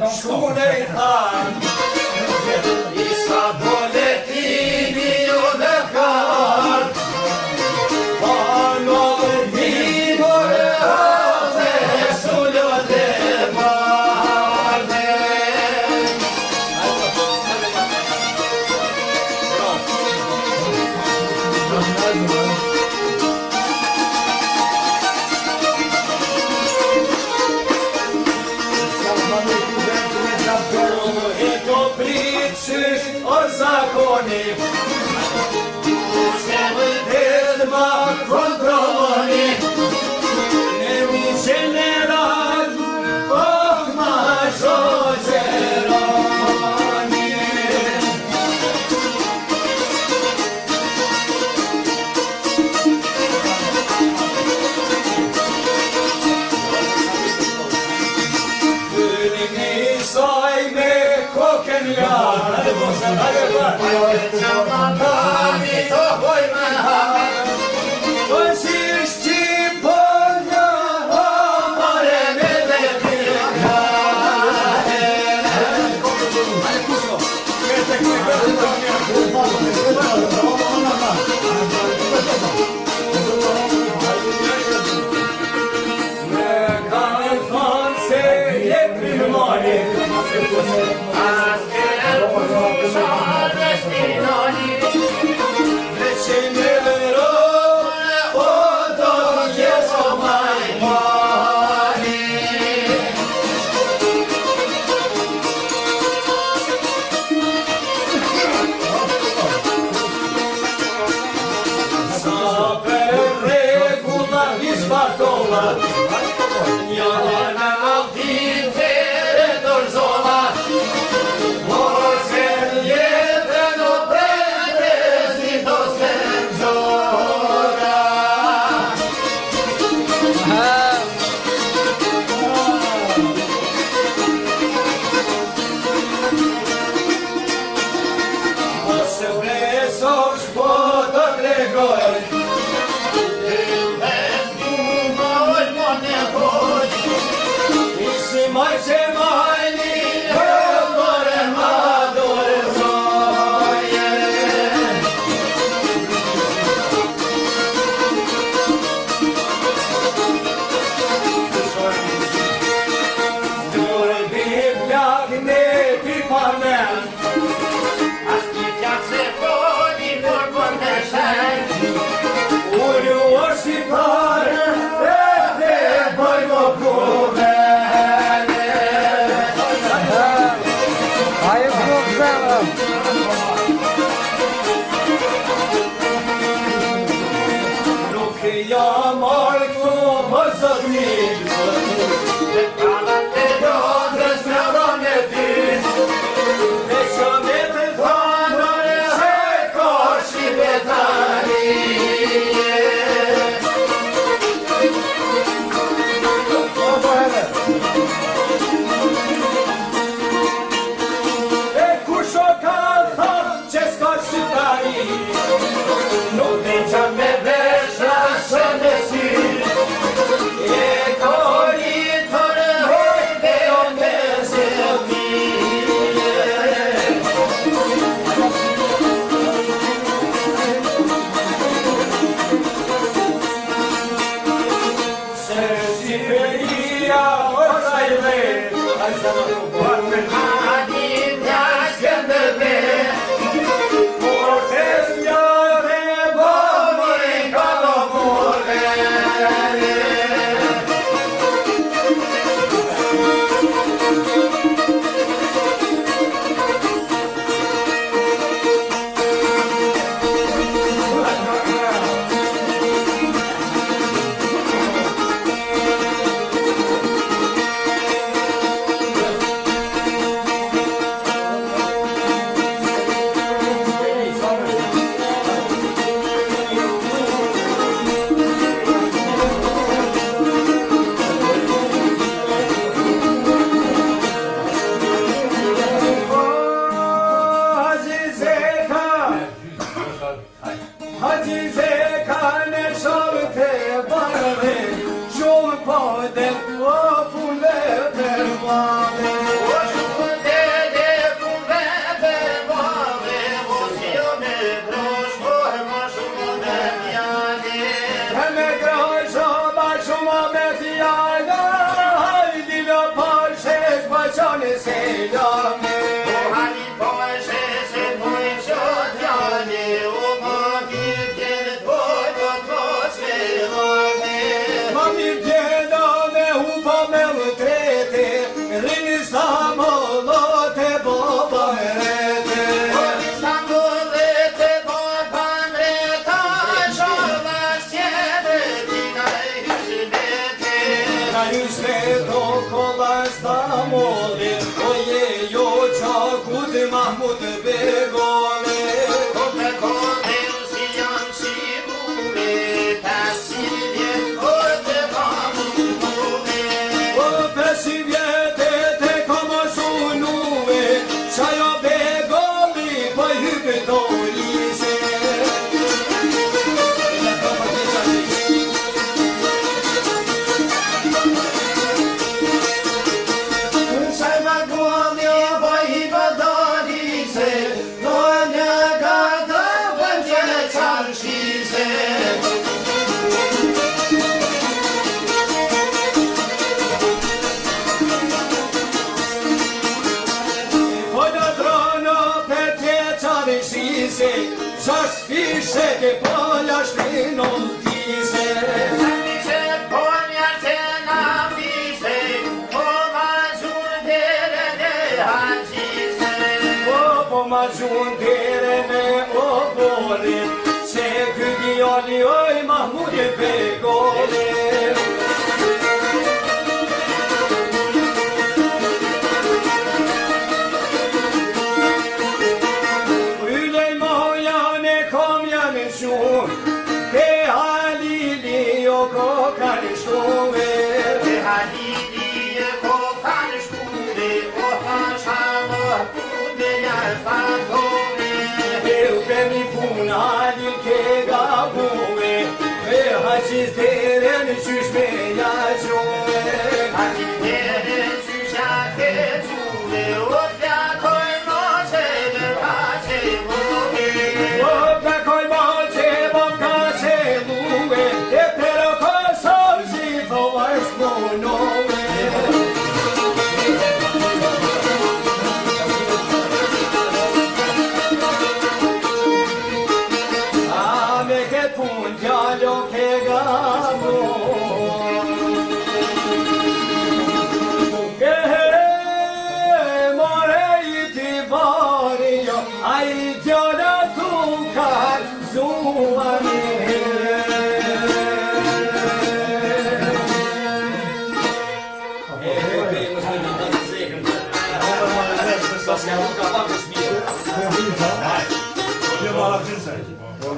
shkune I than Isa boletini ju dhe kan Pano vinore hate sullo dhe marde O zakoni Uske vëjtet ma kontroloni Ne mi general Oh ma shoqeroni Dënimi saj me koken larë Qamandani të hoj me hajë Po si shqipënja Mare me dhe t'ikajë Me kanë thonë se je primari selame. O hali po sheshe po qotjani, o më mirë po do të shvelame. Ma mirë gjena me hupa me vëtrete, rini sa më lote boba e rete. O disa mëllete boba mreta, shola sjede tina e hyshvete. Na hyshveto kolla stamoli, oje jo qakut Mahmud begole. O të kodeu si janë shimure, pasilje o të kamune. O 5 vjetet e kam sunue, qajo begoli po hype do lise. Qaj ma guali po i pëdorise, do një gata bëndje qarshise. Po da drono për tjeqari shise, qas fishe ke polja shpinon tise. Nishe po njerë që na vise, po ma gjurë dhere në haqise. Po ma gjun dhere me o bore, se ky djali oj Mahmud e begole. Ylej moja kom janë shumë, ke halili o kokar shkuve. Te halili e ko kanë shkure, o hasha më punë janë fatore. Eu mi pun halil ke gabuve, me haqiz deren qysh me jaqove. Ati dhere qysha ke gjure, o t'ja koj noqe dhe ka që muhe. O plakoj moqe bom ka qelue, e pero kosov si thova shpunove. A me ket pun djallo ke gabu, more i ti bari jo, a i